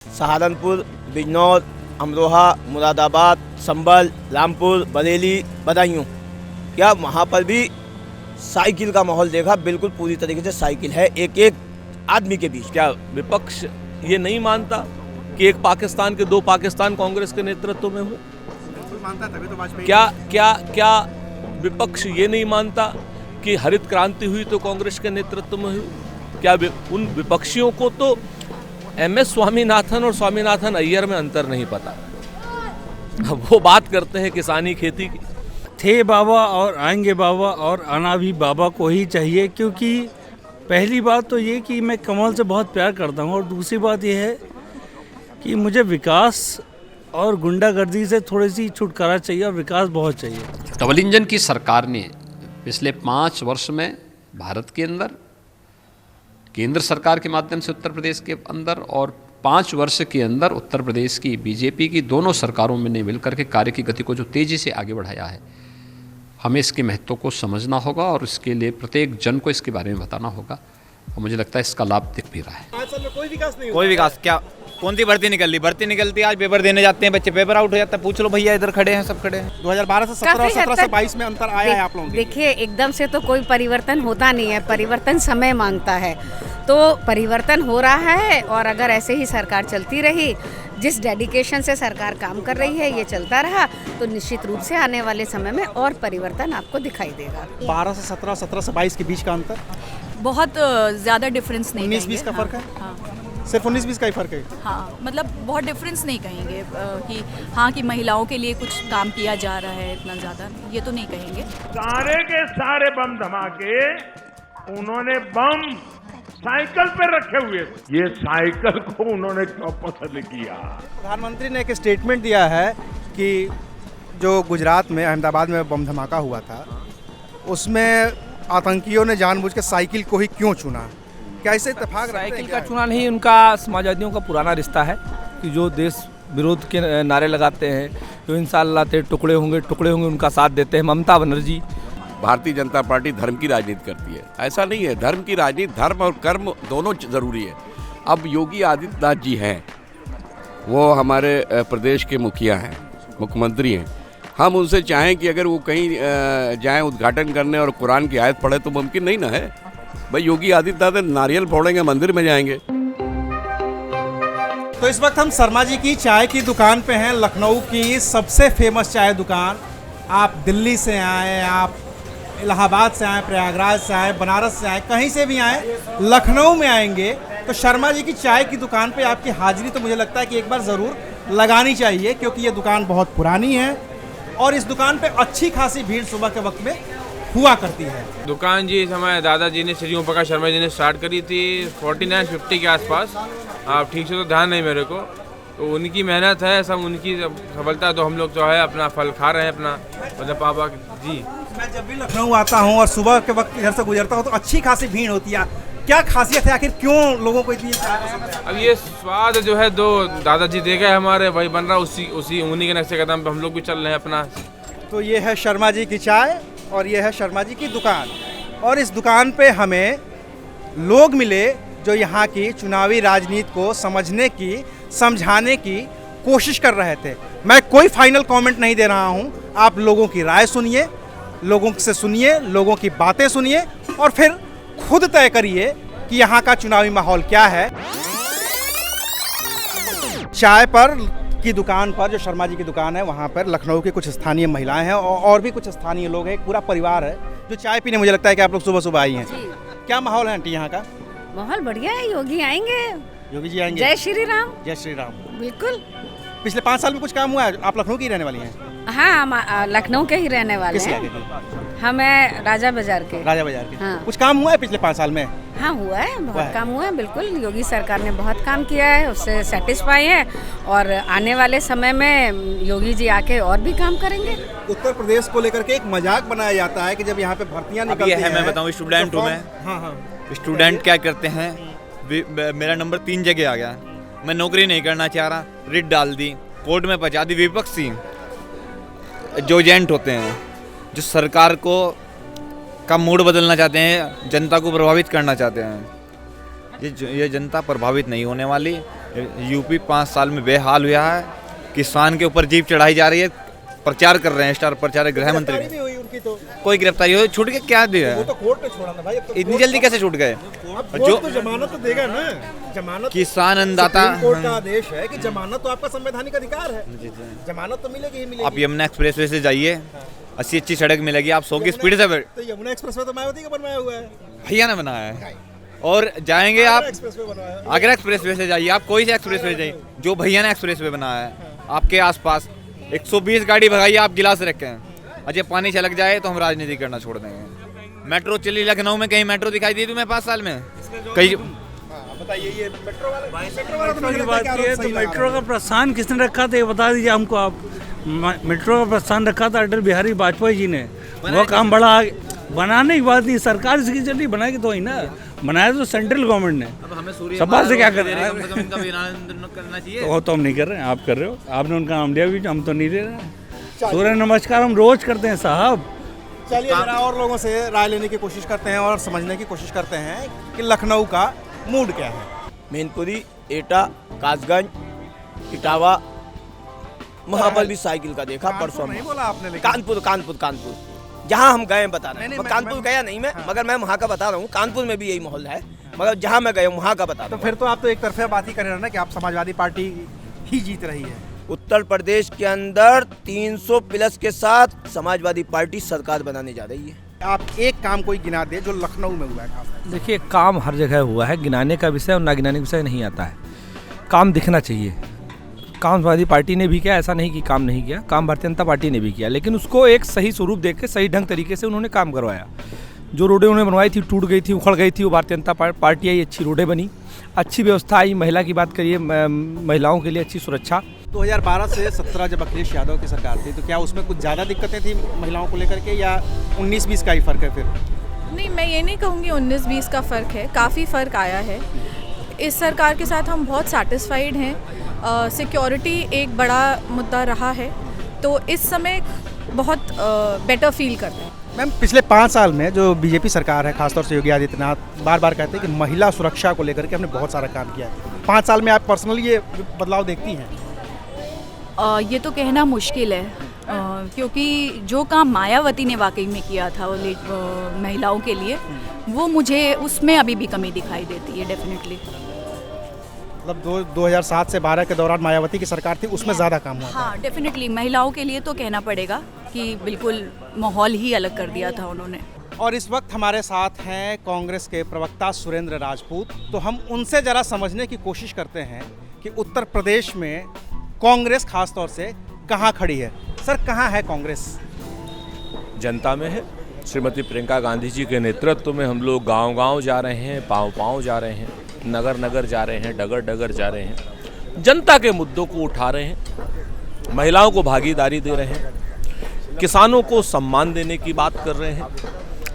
सहारनपुर, बिजनौर, अमरोहा, मुरादाबाद, संभल, रामपुर, बरेली, बदायूं, क्या वहाँ पर भी साइकिल का माहौल देखा? बिल्कुल पूरी तरीके से साइकिल है एक एक आदमी के बीच। क्या विपक्ष ये नहीं मानता कि एक पाकिस्तान के दो पाकिस्तान कांग्रेस के नेतृत्व में हो? मानता तभी तो वाजपेयी। क्या विपक्ष ये नहीं मानता कि हरित क्रांति हुई तो कांग्रेस के नेतृत्व में हुई? क्या उन विपक्षियों को तो MS स्वामीनाथन और स्वामीनाथन अय्यर में अंतर नहीं पता? वो बात करते हैं किसानी खेती की। थे बाबा और आएंगे बाबा और आना भी बाबा को ही चाहिए, क्योंकि पहली बात तो ये कि मैं कमल से बहुत प्यार करता हूँ और दूसरी बात ये है कि मुझे विकास और गुंडागर्दी से थोड़ी सी छुटकारा चाहिए और विकास बहुत चाहिए। डबल इंजन की सरकार ने पिछले 5 वर्ष में भारत के अंदर केंद्र सरकार के माध्यम से उत्तर प्रदेश के अंदर और 5 वर्ष के अंदर उत्तर प्रदेश की बीजेपी की दोनों सरकारों में ने मिलकर के कार्य की गति को जो तेज़ी से आगे बढ़ाया है, हमें इसके महत्व को समझना होगा और इसके लिए प्रत्येक जन को इसके बारे में बताना होगा और मुझे लगता है इसका लाभ दिख भी रहा है। 5 साल में कोई विकास नहीं कोई विकास क्या? कौन सी भर्ती निकल रही? भर्ती निकलती है, आज पेपर देने जाते हैं बच्चे, पेपर आउट हो जाता है। पूछ लो भैया, इधर खड़े हैं, सब खड़े हैं। 2012 से 17 और 17 से 22 में अंतर आया है आप लोगों के? देखिए, एकदम से तो कोई परिवर्तन होता नहीं है, परिवर्तन समय मांगता है। तो परिवर्तन हो रहा है और अगर ऐसे ही सरकार चलती रही, जिस डेडिकेशन से सरकार काम कर रही है, ये चलता रहा तो निश्चित रूप से आने वाले समय में और परिवर्तन आपको दिखाई देगा। 12 से 17, 17 से 22 के बीच का अंतर बहुत ज़्यादा डिफरेंस नहीं, 19-20 का फर्क है। हाँ, सिर्फ 19-20 का ही फर्क है। हाँ, मतलब बहुत डिफरेंस नहीं कहेंगे कि हाँ कि महिलाओं के लिए कुछ काम किया जा रहा है, इतना ज़्यादा ये तो नहीं कहेंगे। सारे के सारे बम धमाके उन्होंने बम साइकिल पे रखे हुए थे। ये साइकिल को उन्होंने क्यों पसंद किया? प्रधानमंत्री ने एक स्टेटमेंट दिया है कि जो गुजरात में अहमदाबाद में बम धमाका हुआ था, उसमें आतंकियों ने जानबूझ के साइकिल को ही क्यों चुना? क्या ऐसे इत्तेफाक? साइकिल का चुना नहीं, उनका समाजवादियों का पुराना रिश्ता है कि जो देश विरोध के नारे लगाते हैं, जो इंशाअल्लाह तेरे टुकड़े होंगे उनका साथ देते हैं। ममता बनर्जी। भारतीय जनता पार्टी धर्म की राजनीति करती है, ऐसा नहीं है। धर्म की राजनीति, धर्म और कर्म दोनों ज़रूरी है। अब योगी आदित्यनाथ जी हैं, वो हमारे प्रदेश के मुखिया हैं, मुख्यमंत्री हैं। हम उनसे चाहें कि अगर वो कहीं जाएं उद्घाटन करने और कुरान की आयत पढ़े तो मुमकिन नहीं ना है। भाई योगी आदित्यनाथ नारियल फोड़ेंगे, मंदिर में जाएंगे। तो इस वक्त हम शर्मा जी की चाय की दुकान पे हैं, लखनऊ की सबसे फेमस चाय दुकान। आप दिल्ली से आए, आप इलाहाबाद से आए, प्रयागराज से आए, बनारस से आए, कहीं से भी आए, लखनऊ में आएंगे तो शर्मा जी की चाय की दुकान पे आपकी हाजिरी तो मुझे लगता है कि एक बार ज़रूर लगानी चाहिए, क्योंकि ये दुकान बहुत पुरानी है और इस दुकान पे अच्छी खासी भीड़ सुबह के वक्त में हुआ करती है। दुकान जी हमारे दादाजी ने, श्री ओम प्रकाश शर्मा जी ने स्टार्ट करी थी 49-50 के आसपास। आप ठीक से तो ध्यान नहीं मेरे को, तो उनकी मेहनत है, सब उनकी सफलता, तो हम लोग जो है अपना फल खा रहे हैं अपना, मतलब पापा जी। मैं जब भी लखनऊ आता हूँ और सुबह के वक्त इधर से गुजरता हूँ तो अच्छी खासी भीड़ होती है। क्या खासियत है, आखिर क्यों लोगों को इतनी चाय पसंद है? अब ये स्वाद जो है दो दादाजी दे गए हमारे, वही बन रहा, उन्हीं के नक्शे कदम पे हम लोग भी चल रहे हैं अपना। तो ये है शर्मा जी की चाय और ये है शर्मा जी की दुकान, और इस दुकान पे हमें लोग मिले जो यहाँ की चुनावी राजनीति को समझने की, समझाने की कोशिश कर रहे थे। मैं कोई फाइनल कमेंट नहीं दे रहा हूँ, आप लोगों की राय सुनिए, लोगों से सुनिए, लोगों की बातें सुनिए और फिर खुद तय करिए कि यहाँ का चुनावी माहौल क्या है। चाय पर की दुकान पर, जो शर्मा जी की दुकान है, वहाँ पर लखनऊ के कुछ स्थानीय महिलाएं हैं और भी कुछ स्थानीय लोग हैं, एक पूरा परिवार है जो चाय पीने, मुझे लगता है कि आप लोग सुबह सुबह आई हैं। क्या माहौल है आंटी यहाँ का? माहौल बढ़िया है, योगी आएंगे। योगी जी आएंगे। जय श्री राम। जय श्री राम। बिल्कुल। पिछले 5 साल में कुछ काम हुआ है? आप लखनऊ की रहने वाली हैं? हाँ, हम लखनऊ के ही रहने वाले हैं। हमें राजा बाजार के। राजा बाजार के। हाँ। कुछ काम हुआ है पिछले 5 साल में? हाँ, हुआ है, बहुत काम हुआ है। बिल्कुल, योगी सरकार ने बहुत काम किया है, उससे सेटिस्फाई है और आने वाले समय में योगी जी आके और भी काम करेंगे। उत्तर प्रदेश को लेकर के एक मजाक बनाया जाता है कि जब यहाँ पे भर्तियाँ निकलती हैं। मैं बताऊँ, स्टूडेंट हूँ मैं। हाँ। स्टूडेंट क्या करते हैं, मेरा नंबर 3 जगह आ गया, मैं नौकरी नहीं करना चाह रहा, रिट डाल दी, कोर्ट में पहुँचा दी। विपक्षी जो एजेंट होते हैं, जो सरकार को का मूड बदलना चाहते हैं, जनता को प्रभावित करना चाहते हैं, ये जनता प्रभावित नहीं होने वाली। यूपी 5 साल में बेहाल हुआ है। किसान के ऊपर जीप चढ़ाई जा रही है, प्रचार कर रहे हैं स्टार प्रचारक गृह मंत्री। गिरफ्तारी भी हुई उनकी तो। कोई गिरफ्तारी हो, छूट के क्या दिया? वो तो कोर्ट ने छोड़ा ना भाई, अब तो इतनी जल्दी कैसे छूट गए? जो तो जमानत तो देगा ना, जमानत किसान अन्नदाता, सुप्रीम कोर्ट का आदेश है कि जमानत तो आपका संवैधानिक अधिकार है, जमानत तो मिलेगी ही मिलेगी। आप यमुना एक्सप्रेसवे से जाइए, अच्छी सड़क मिलेगी, आप 100 की स्पीड से तो यमुना एक्सप्रेसवे तो मायावती का बनवाया हुआ है, भैया ने बनाया है। और जाएंगे आप एक्सप्रेसवे बनवाया है। आगरा एक्सप्रेसवे से जाइए, आप कोई से एक्सप्रेसवे जाइए, जो भैया ने एक्सप्रेसवे बनाया है आपके आसपास 120 गाड़ी भगाइए, आप गिलास रखें, अजय पानी छलक जाए तो हम राजनीति करना छोड़ देंगे। मेट्रो चली लखनऊ में, कहीं मेट्रो दिखाई दी तुम्हें 5 साल में? कहीं बताइए, ये मेट्रो वाला की बात की है तो मेट्रो का प्रस्थान किसने रखा था ये बता दीजिए हमको आप। मेट्रो का प्रस्थान रखा था अटल बिहारी वाजपेयी जी ने। वो काम बड़ा बनाने की बात नहीं, सरकार इसकी चल रही, बनाएगी तो ही ना, बनाया तो सेंट्रल गवर्नमेंट ने। सभा से क्या कर रहे हैं? वो तो हम नहीं कर रहे हैं, आप कर रहे हो, आपने उनका नाम लिया भी, हम तो नहीं दे रहे हैं। सूर्य नमस्कार हम रोज करते हैं साहब। चलिए जरा और लोगों से राय लेने की कोशिश करते हैं और समझने की कोशिश करते हैं कि लखनऊ का मूड क्या है। मैनपुरी, एटा, कासगंज, इटावा, वहाँ पर भी साइकिल का देखा परसों में। नहीं बोला आपने, लेकिन कानपुर जहाँ हम गए बता रहे हैं। कानपुर गया नहीं मैं, मगर मैं वहाँ का बता रहा हूँ। कानपुर में भी यही माहौल है, मगर जहाँ मैं गया हूँ वहाँ का बता रहा हूँ। तो फिर तो आप तो एक तरफा बात ही कर रहे हैं ना कि आप समाजवादी पार्टी ही जीत रही है। उत्तर प्रदेश के अंदर 300 प्लस के साथ समाजवादी पार्टी सरकार बनाने जा रही है। आप एक काम कोई गिना दे जो लखनऊ में हुआ है खास। देखिए, काम हर जगह हुआ है, गिनाने का विषय और ना गिनाने का विषय नहीं आता है। काम दिखना चाहिए। काम समाजवादी पार्टी ने भी किया, ऐसा नहीं कि काम नहीं किया, काम भारतीय जनता पार्टी ने भी किया, लेकिन उसको एक सही स्वरूप देख के सही ढंग तरीके से उन्होंने काम करवाया। जो रोडें उन्होंने बनवाई थी, टूट गई थी, उखड़ गई थी, वो भारतीय जनता पार्टी आई, अच्छी रोडें बनी, अच्छी व्यवस्था आई। महिला की बात करिए, महिलाओं के लिए अच्छी सुरक्षा। 2012 से 17 जब अखिलेश यादव की सरकार थी, तो क्या उसमें कुछ ज़्यादा दिक्कतें थी महिलाओं को लेकर के, या 19-20 का ही फ़र्क है? फिर नहीं, मैं ये नहीं कहूँगी 19-20 का फ़र्क है, काफ़ी फ़र्क आया है। इस सरकार के साथ हम बहुत सैटिस्फाइड हैं। सिक्योरिटी एक बड़ा मुद्दा रहा है, तो इस समय बहुत बेटर फील करते हैं। मैम, पिछले 5 साल में जो बीजेपी सरकार है, खासतौर से योगी आदित्यनाथ बार बार कहते हैं कि महिला सुरक्षा को लेकर के हमने बहुत सारा काम किया है। 5 साल में आप पर्सनली ये बदलाव देखती हैं? ये तो कहना मुश्किल है, क्योंकि जो काम मायावती ने वाकई में किया था वो महिलाओं के लिए, वो मुझे उसमें अभी भी कमी दिखाई देती है डेफिनेटली। मतलब 2007 से 12 के दौरान मायावती की सरकार थी, उसमें ज़्यादा काम हुआ। हाँ, डेफिनेटली महिलाओं के लिए तो कहना पड़ेगा कि बिल्कुल माहौल ही अलग कर दिया था उन्होंने। और इस वक्त हमारे साथ हैं कांग्रेस के प्रवक्ता सुरेंद्र राजपूत। तो हम उनसे ज़रा समझने की कोशिश करते हैं कि उत्तर प्रदेश में कांग्रेस खासतौर से कहाँ खड़ी है। सर, कहाँ है कांग्रेस? जनता में है। श्रीमती प्रियंका गांधी जी के नेतृत्व में हम लोग गांव-गांव जा रहे हैं, पाँव-पाँव जा रहे हैं, नगर-नगर जा रहे हैं, डगर-डगर जा रहे हैं, जनता के मुद्दों को उठा रहे हैं, महिलाओं को भागीदारी दे रहे हैं, किसानों को सम्मान देने की बात कर रहे हैं,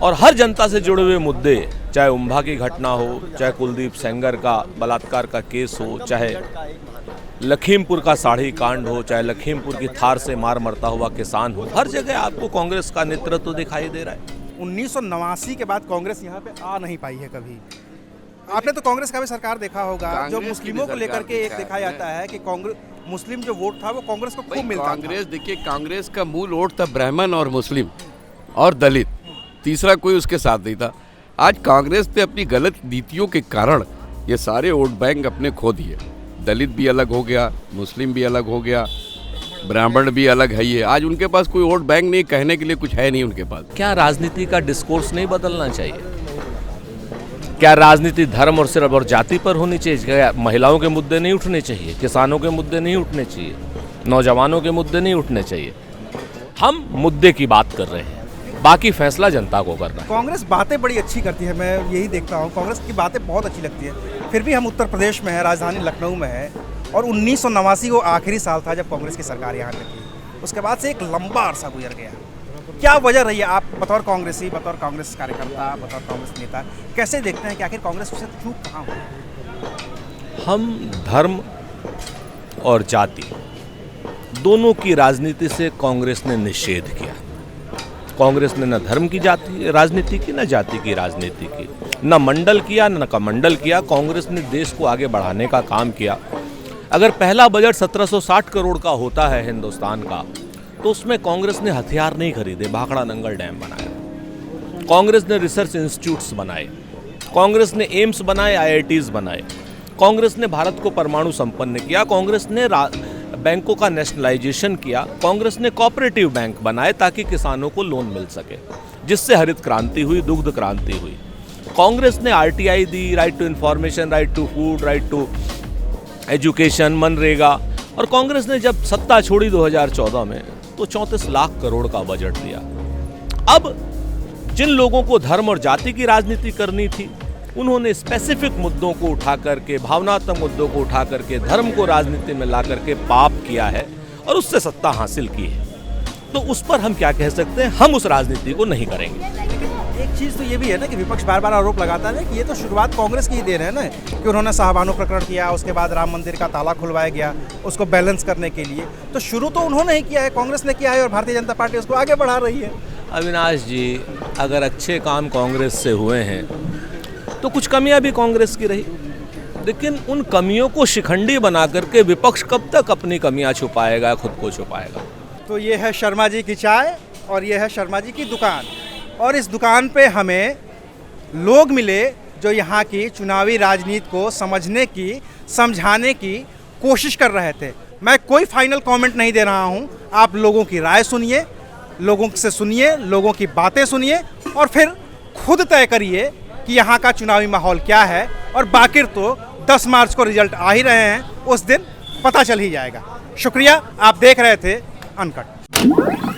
और हर जनता से जुड़े हुए मुद्दे, चाहे उम्भा की घटना हो, चाहे कुलदीप सेंगर का बलात्कार का केस हो, चाहे लखीमपुर का साड़ी कांड हो, चाहे लखीमपुर की थार से मार मरता हुआ किसान हो, हर जगह आपको कांग्रेस का नेतृत्व दिखाई दे रहा है। 1989 के बाद कांग्रेस यहाँ पे आ नहीं पाई है कभी। आपने तो कांग्रेस का भी सरकार देखा होगा, जो मुस्लिमों को लेकर के एक देखा जाता है कि कांग्रेस मुस्लिम जो वोट था वो कांग्रेस को खूब मिलता था। कांग्रेस, देखिए, कांग्रेस का मूल वोट था ब्राह्मण और मुस्लिम और दलित, तीसरा कोई उसके साथ नहीं था। आज कांग्रेस ने अपनी गलत नीतियों के कारण ये सारे वोट बैंक अपने खो दिए। दलित भी अलग हो गया, मुस्लिम भी अलग हो गया, ब्राह्मण भी अलग है। ये आज उनके पास कोई वोट बैंक नहीं, कहने के लिए कुछ है नहीं उनके पास। क्या राजनीति का डिस्कोर्स नहीं बदलना चाहिए? क्या राजनीति धर्म और सिर्फ और जाति पर होनी चाहिए? क्या महिलाओं के मुद्दे नहीं उठने चाहिए? किसानों के मुद्दे नहीं उठने चाहिए? नौजवानों के मुद्दे नहीं उठने चाहिए? हम मुद्दे की बात कर रहे हैं, बाकी फैसला जनता को करना है। कांग्रेस बातें बड़ी अच्छी करती है, मैं यही देखता हूँ, कांग्रेस की बातें बहुत अच्छी लगती है। फिर भी हम उत्तर प्रदेश में है, राजधानी लखनऊ में है, और 1989 वो आखिरी साल था जब कांग्रेस की सरकार यहाँ पे थी। उसके बाद से एक लंबा अरसा गुजर गया। क्या वजह रही है? आप बतौर कांग्रेसी, बतौर कांग्रेस कार्यकर्ता, बतौर कांग्रेस नेता कैसे देखते हैं कि आखिर कांग्रेस से चूक कहाँ हुई? हम धर्म और जाति दोनों की राजनीति से कांग्रेस ने निषेध किया। कांग्रेस ने न धर्म की राजनीति की, न जाति की राजनीति की, न मंडल किया, न कमंडल किया। कांग्रेस ने देश को आगे बढ़ाने का काम किया। अगर पहला बजट 1760 करोड़ का होता है हिंदुस्तान का, तो उसमें कांग्रेस ने हथियार नहीं खरीदे, भाखड़ा नंगल डैम बनाया, कांग्रेस ने रिसर्च इंस्टीट्यूट्स बनाए, कांग्रेस ने एम्स बनाए, IITs बनाए, कांग्रेस ने भारत को परमाणु संपन्न किया, कांग्रेस ने बैंकों का नेशनलाइजेशन किया, कांग्रेस ने कोऑपरेटिव बैंक बनाए ताकि किसानों को लोन मिल सके, जिससे हरित क्रांति हुई, दुग्ध क्रांति हुई। कांग्रेस ने RTI दी, right to information, right to food, right to education, MNREGA. और कांग्रेस ने जब सत्ता छोड़ी 2014 में तो 34 लाख करोड़ का बजट दिया। अब जिन लोगों को धर्म और जाति की राजनीति करनी थी, उन्होंने स्पेसिफिक मुद्दों को उठा करके, भावनात्मक मुद्दों को उठा करके, धर्म को राजनीति में ला करके पाप किया है और उससे सत्ता हासिल की है। तो उस पर हम क्या कह सकते हैं? हम उस राजनीति को नहीं करेंगे। एक चीज़ तो ये भी है ना कि विपक्ष बार बार आरोप लगाता है कि ये तो शुरुआत कांग्रेस की ही देन है ना, कि उन्होंने साहबानो प्रकरण किया, उसके बाद राम मंदिर का ताला खुलवाया गया उसको बैलेंस करने के लिए। तो शुरू तो उन्होंने ही किया है, कांग्रेस ने किया है और भारतीय जनता पार्टी उसको आगे बढ़ा रही है। अविनाश जी, अगर अच्छे काम कांग्रेस से हुए हैं तो कुछ कमियां भी कांग्रेस की रही, लेकिन उन कमियों को शिखंडी बना करके विपक्ष कब तक अपनी कमियां छुपाएगा, खुद को छुपाएगा। तो ये है शर्मा जी की चाय और ये है शर्मा जी की दुकान, और इस दुकान पे हमें लोग मिले जो यहाँ की चुनावी राजनीति को समझने की, समझाने की कोशिश कर रहे थे। मैं कोई फाइनल कमेंट नहीं दे रहा हूँ, आप लोगों की राय सुनिए, लोगों से सुनिए, लोगों की बातें सुनिए और फिर खुद तय करिए कि यहाँ का चुनावी माहौल क्या है। और बाकी तो 10 मार्च को रिजल्ट आ ही रहे हैं, उस दिन पता चल ही जाएगा। शुक्रिया, आप देख रहे थे अनकट।